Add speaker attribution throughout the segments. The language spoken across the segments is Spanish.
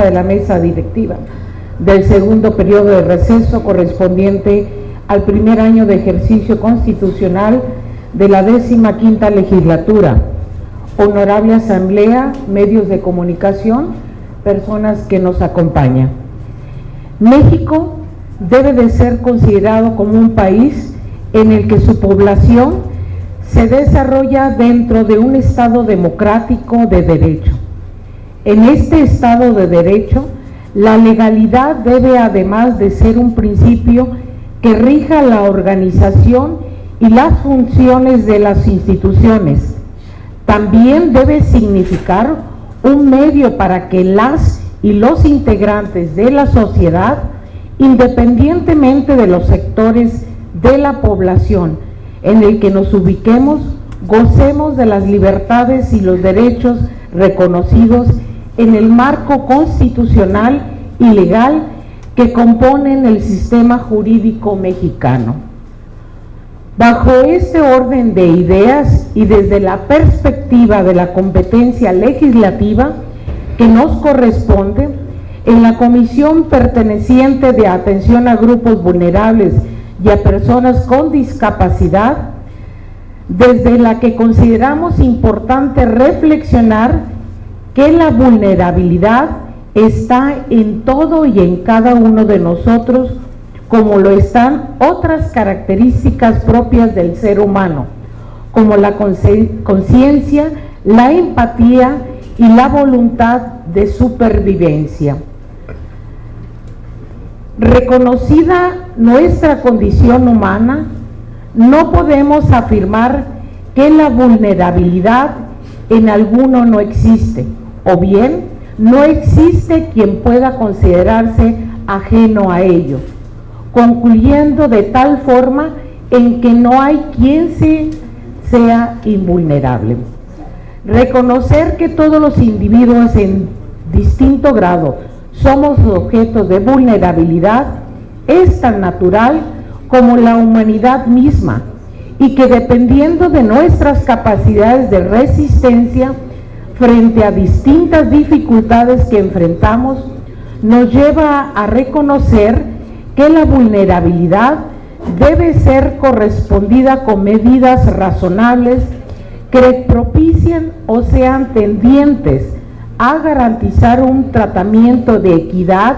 Speaker 1: de la mesa directiva del segundo periodo de receso correspondiente al primer año de ejercicio constitucional de la 15ª legislatura. Honorable Asamblea, medios de comunicación, personas que nos acompañan. México debe de ser considerado como un país en el que su población se desarrolla dentro de un Estado democrático de derecho. En este Estado de Derecho, la legalidad debe, además de ser un principio que rija la organización y las funciones de las instituciones, también debe significar un medio para que las y los integrantes de la sociedad, independientemente de los sectores de la población en el que nos ubiquemos, gocemos de las libertades y los derechos reconocidos en el marco constitucional y legal que componen el sistema jurídico mexicano. Bajo este orden de ideas y desde la perspectiva de la competencia legislativa que nos corresponde, en la comisión perteneciente de atención a grupos vulnerables y a personas con discapacidad, desde la que consideramos importante reflexionar que la vulnerabilidad está en todo y en cada uno de nosotros, como lo están otras características propias del ser humano, como la conciencia, la empatía y la voluntad de supervivencia. Reconocida nuestra condición humana, no podemos afirmar que la vulnerabilidad en alguno no existe, o bien no existe quien pueda considerarse ajeno a ello, concluyendo de tal forma en que no hay quien sea invulnerable. Reconocer que todos los individuos en distinto grado somos objetos de vulnerabilidad es tan natural como la humanidad misma, y que dependiendo de nuestras capacidades de resistencia frente a distintas dificultades que enfrentamos, nos lleva a reconocer que la vulnerabilidad debe ser correspondida con medidas razonables que propicien o sean tendientes a garantizar un tratamiento de equidad,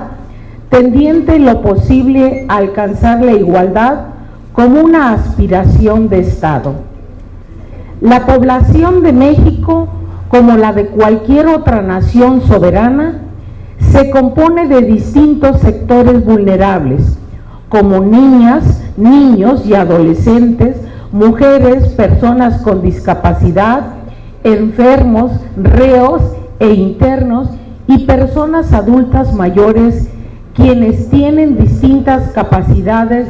Speaker 1: tendiente en lo posible a alcanzar la igualdad como una aspiración de Estado. La población de México, como la de cualquier otra nación soberana, se compone de distintos sectores vulnerables, como niñas, niños y adolescentes, mujeres, personas con discapacidad, enfermos, reos e internos y personas adultas mayores, quienes tienen distintas capacidades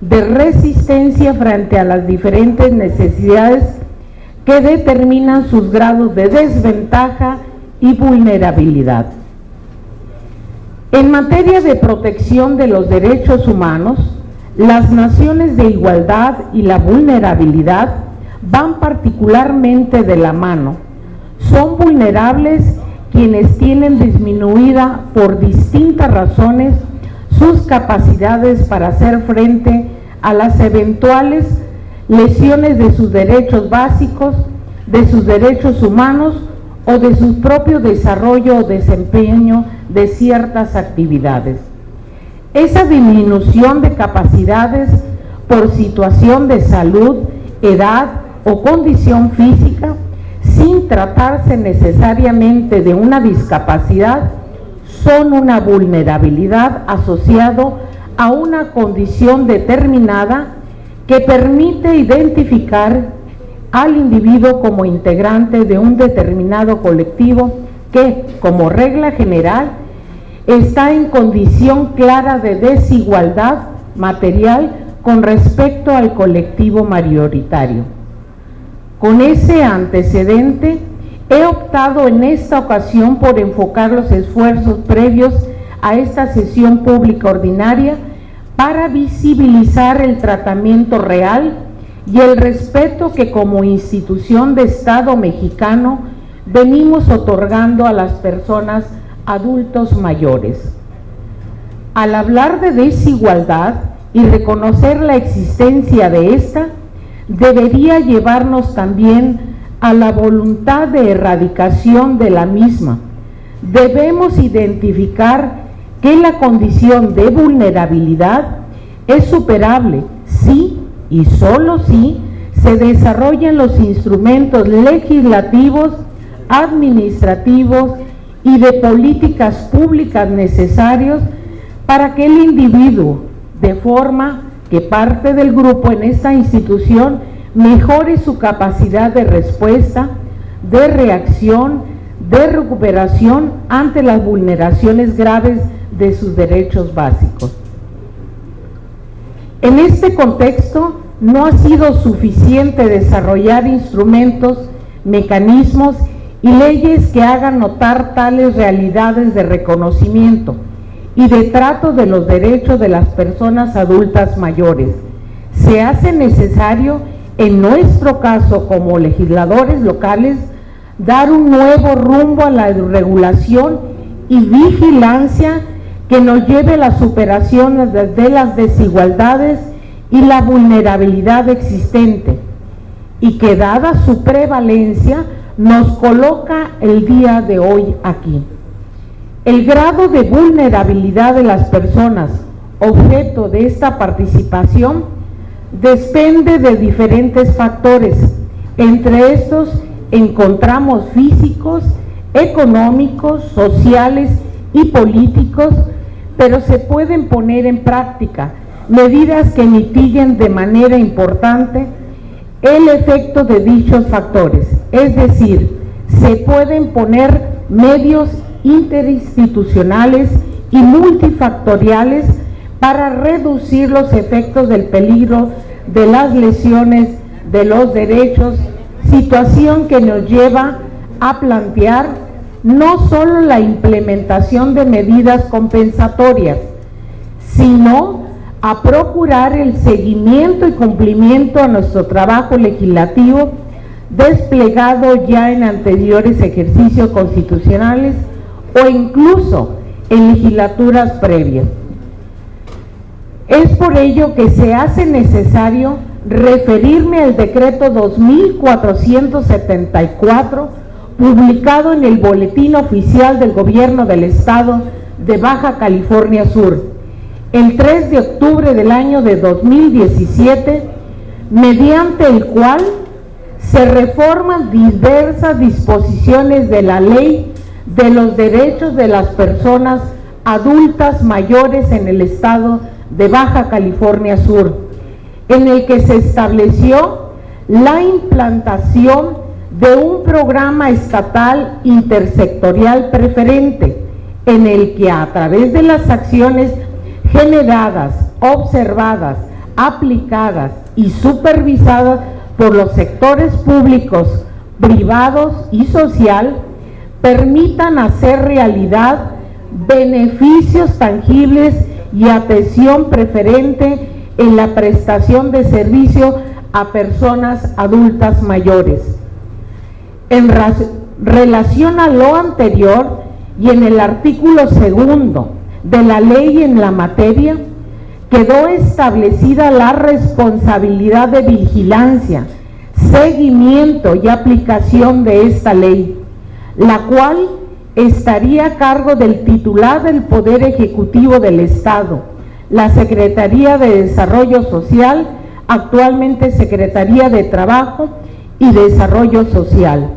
Speaker 1: de resistencia frente a las diferentes necesidades que determinan sus grados de desventaja y vulnerabilidad. En materia de protección de los derechos humanos, las nociones de igualdad y la vulnerabilidad van particularmente de la mano. Son vulnerables quienes tienen disminuida por distintas razones sus capacidades para hacer frente a las eventuales lesiones de sus derechos básicos, de sus derechos humanos o de su propio desarrollo o desempeño de ciertas actividades. Esa disminución de capacidades por situación de salud, edad o condición física, sin tratarse necesariamente de una discapacidad, son una vulnerabilidad asociado a una condición determinada que permite identificar al individuo como integrante de un determinado colectivo que, como regla general, está en condición clara de desigualdad material con respecto al colectivo mayoritario. Con ese antecedente, he optado en esta ocasión por enfocar los esfuerzos previos a esta sesión pública ordinaria para visibilizar el tratamiento real y el respeto que como institución de Estado mexicano venimos otorgando a las personas adultos mayores. Al hablar de desigualdad y reconocer la existencia de esta, debería llevarnos también a la voluntad de erradicación de la misma. Debemos identificar que la condición de vulnerabilidad es superable si y solo si se desarrollan los instrumentos legislativos, administrativos y de políticas públicas necesarios para que el individuo, de forma que parte del grupo en esta institución, mejore su capacidad de respuesta, de reacción, de recuperación ante las vulneraciones graves de sus derechos básicos. En este contexto, no ha sido suficiente desarrollar instrumentos, mecanismos y leyes que hagan notar tales realidades de reconocimiento y de trato de los derechos de las personas adultas mayores. Se hace necesario, en nuestro caso como legisladores locales, dar un nuevo rumbo a la regulación y vigilancia que nos lleve a la superación de las desigualdades y la vulnerabilidad existente, y que dada su prevalencia nos coloca el día de hoy aquí. El grado de vulnerabilidad de las personas objeto de esta participación depende de diferentes factores. Entre estos encontramos físicos, económicos, sociales y políticos, pero se pueden poner en práctica medidas que mitiguen de manera importante el efecto de dichos factores, es decir, se pueden poner medios interinstitucionales y multifactoriales para reducir los efectos del peligro de las lesiones de los derechos, situación que nos lleva a plantear no solo la implementación de medidas compensatorias, sino a procurar el seguimiento y cumplimiento a nuestro trabajo legislativo desplegado ya en anteriores ejercicios constitucionales o incluso en legislaturas previas. Es por ello que se hace necesario referirme al decreto 2474, publicado en el Boletín Oficial del Gobierno del Estado de Baja California Sur, el 3 de octubre del año de 2017, mediante el cual se reforman diversas disposiciones de la Ley de los Derechos de las Personas Adultas Mayores en el Estado de Baja California Sur, en el que se estableció la implantación de un programa estatal intersectorial preferente, en el que a través de las acciones generadas, observadas, aplicadas y supervisadas por los sectores públicos, privados y social, permitan hacer realidad beneficios tangibles y atención preferente en la prestación de servicio a personas adultas mayores. En relación a lo anterior y en el artículo 2 de la ley en la materia, quedó establecida la responsabilidad de vigilancia, seguimiento y aplicación de esta ley, la cual estaría a cargo del titular del Poder Ejecutivo del Estado, la Secretaría de Desarrollo Social, actualmente Secretaría de Trabajo y Desarrollo Social,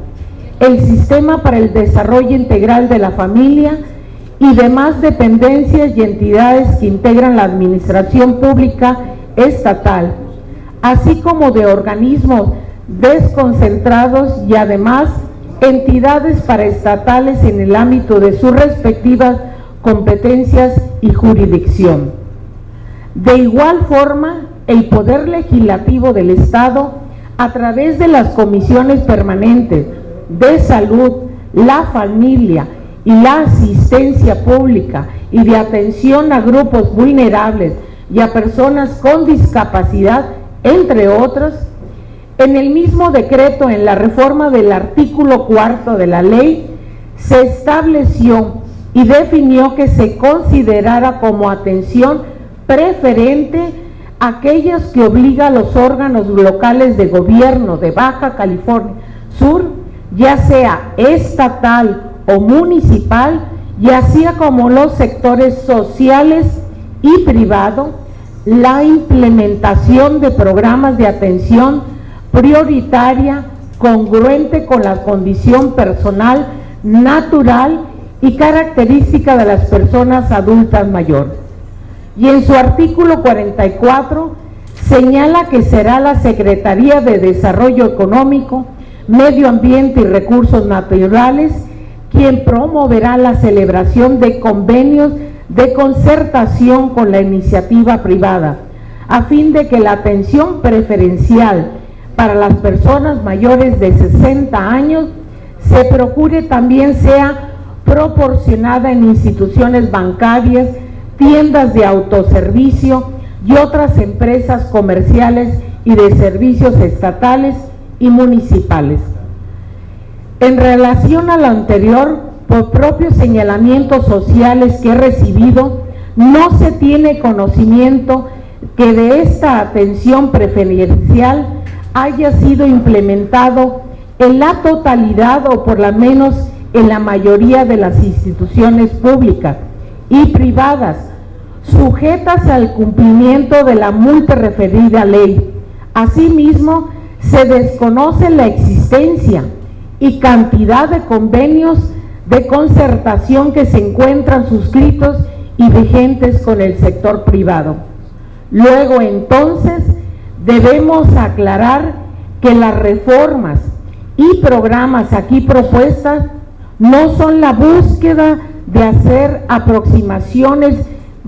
Speaker 1: el Sistema para el Desarrollo Integral de la Familia y demás dependencias y entidades que integran la administración pública estatal, así como de organismos desconcentrados y además entidades paraestatales en el ámbito de sus respectivas competencias y jurisdicción. De igual forma, el Poder Legislativo del Estado, a través de las comisiones permanentes de salud, la familia y la asistencia pública y de atención a grupos vulnerables y a personas con discapacidad, entre otros, en el mismo decreto, en la reforma del artículo 4 de la ley, se estableció y definió que se considerara como atención preferente aquellas que obliga a los órganos locales de gobierno de Baja California Sur, ya sea estatal o municipal, y así como los sectores sociales y privados, la implementación de programas de atención prioritaria congruente con la condición personal, natural y característica de las personas adultas mayores. Y en su artículo 44 señala que será la Secretaría de Desarrollo Económico, Medio Ambiente y Recursos Naturales quien promoverá la celebración de convenios de concertación con la iniciativa privada, a fin de que la atención preferencial para las personas mayores de 60 años se procure también sea proporcionada en instituciones bancarias, tiendas de autoservicio y otras empresas comerciales y de servicios estatales y municipales. En relación a lo anterior, por propios señalamientos sociales que he recibido, no se tiene conocimiento que de esta atención preferencial haya sido implementado en la totalidad o por lo menos en la mayoría de las instituciones públicas y privadas sujetas al cumplimiento de la multa referida ley. Asimismo, se desconoce la existencia y cantidad de convenios de concertación que se encuentran suscritos y vigentes con el sector privado. Luego, entonces, debemos aclarar que las reformas y programas aquí propuestas no son la búsqueda de hacer aproximaciones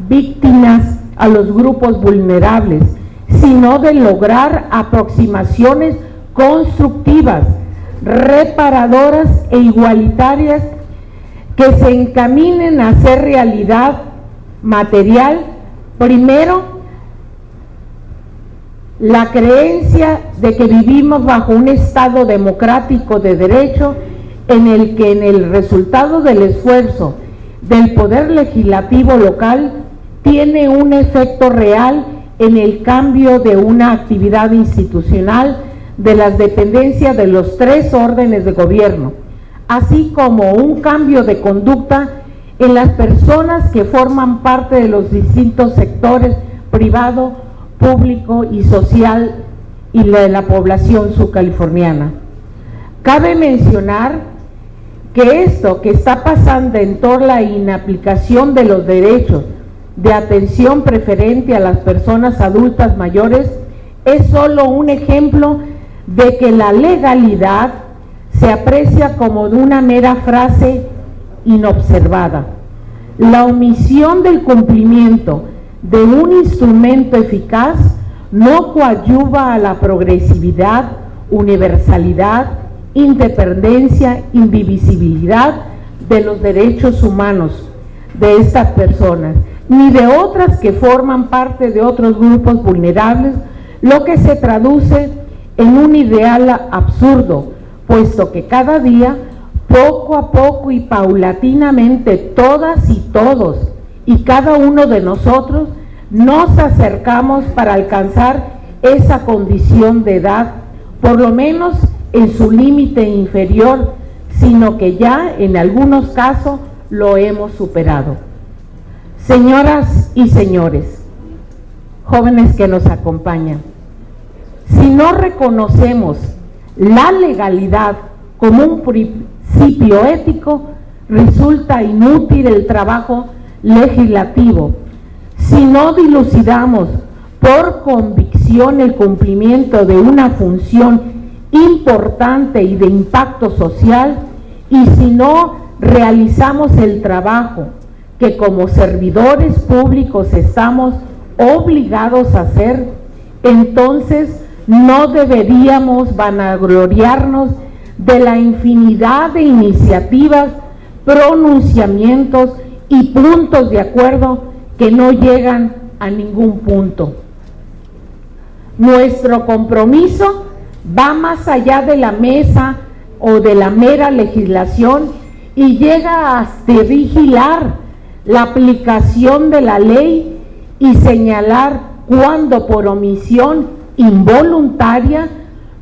Speaker 1: víctimas a los grupos vulnerables, sino de lograr aproximaciones constructivas, reparadoras e igualitarias que se encaminen a hacer realidad material, primero, la creencia de que vivimos bajo un Estado democrático de derecho en el que en el resultado del esfuerzo del Poder Legislativo local tiene un efecto real en el cambio de una actividad institucional de las dependencias de los tres órdenes de gobierno, así como un cambio de conducta en las personas que forman parte de los distintos sectores privado, público y social y de la población subcaliforniana. Cabe mencionar que esto que está pasando en torno a la inaplicación de los derechos de atención preferente a las personas adultas mayores es solo un ejemplo de que la legalidad se aprecia como de una mera frase inobservada. La omisión del cumplimiento de un instrumento eficaz no coadyuva a la progresividad, universalidad, independencia, indivisibilidad de los derechos humanos de estas personas, ni de otras que forman parte de otros grupos vulnerables, lo que se traduce en un ideal absurdo, puesto que cada día, poco a poco y paulatinamente, todas y todos y cada uno de nosotros nos acercamos para alcanzar esa condición de edad, por lo menos en su límite inferior, sino que ya en algunos casos lo hemos superado. Señoras y señores, jóvenes que nos acompañan, si no reconocemos la legalidad como un principio ético, resulta inútil el trabajo legislativo. Si no dilucidamos por convicción el cumplimiento de una función importante y de impacto social, y si no realizamos el trabajo que como servidores públicos estamos obligados a hacer, entonces no deberíamos vanagloriarnos de la infinidad de iniciativas, pronunciamientos y puntos de acuerdo que no llegan a ningún punto. Nuestro compromiso va más allá de la mesa o de la mera legislación y llega hasta vigilar la aplicación de la ley y señalar cuando por omisión involuntaria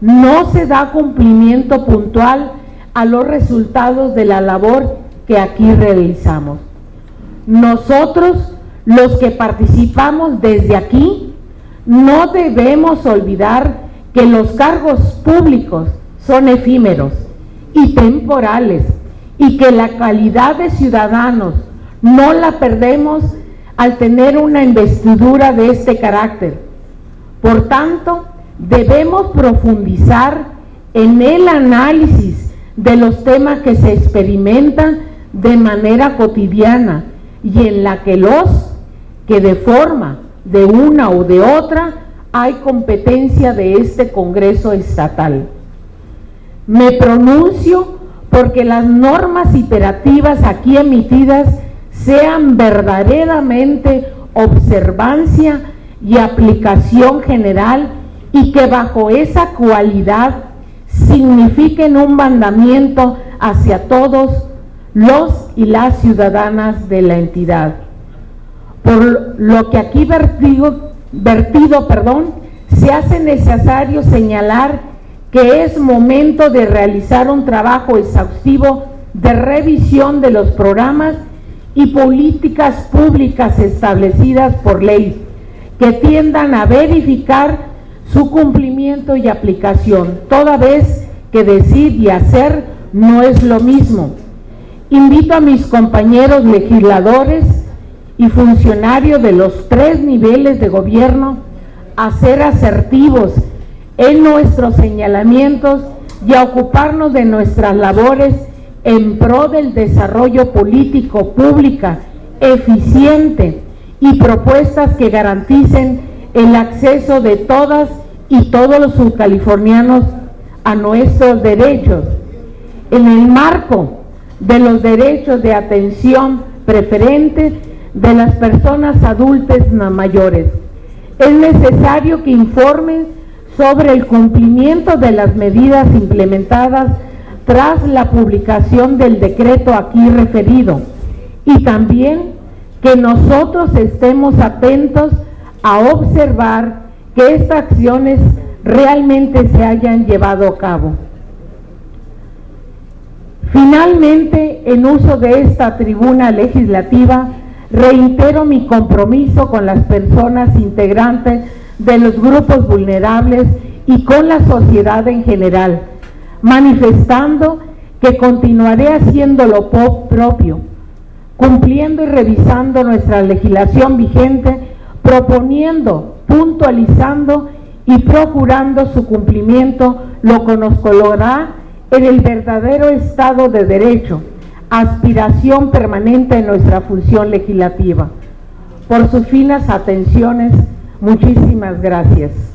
Speaker 1: no se da cumplimiento puntual a los resultados de la labor que aquí realizamos. Nosotros, los que participamos desde aquí, no debemos olvidar que los cargos públicos son efímeros y temporales y que la calidad de ciudadanos no la perdemos al tener una investidura de este carácter. Por tanto, debemos profundizar en el análisis de los temas que se experimentan de manera cotidiana y en la que de forma de una u de otra hay competencia de este Congreso estatal. Me pronuncio porque las normas imperativas aquí emitidas sean verdaderamente observancia y aplicación general y que bajo esa cualidad signifiquen un mandamiento hacia todos los y las ciudadanas de la entidad. Por lo que aquí se hace necesario señalar que es momento de realizar un trabajo exhaustivo de revisión de los programas y políticas públicas establecidas por ley, que tiendan a verificar su cumplimiento y aplicación, toda vez que decir y hacer no es lo mismo. Invito a mis compañeros legisladores y funcionarios de los 3 niveles de gobierno a ser asertivos en nuestros señalamientos y a ocuparnos de nuestras labores en pro del desarrollo político pública eficiente y propuestas que garanticen el acceso de todas y todos los subcalifornianos a nuestros derechos, en el marco de los derechos de atención preferente de las personas adultas mayores. Es necesario que informen sobre el cumplimiento de las medidas implementadas tras la publicación del decreto aquí referido y también que nosotros estemos atentos a observar que estas acciones realmente se hayan llevado a cabo. Finalmente, en uso de esta tribuna legislativa, reitero mi compromiso con las personas integrantes de los grupos vulnerables y con la sociedad en general, manifestando que continuaré haciendo lo propio, cumpliendo y revisando nuestra legislación vigente, proponiendo, puntualizando y procurando su cumplimiento, lo que nos colocará en el verdadero Estado de Derecho, aspiración permanente en nuestra función legislativa. Por sus finas atenciones, muchísimas gracias.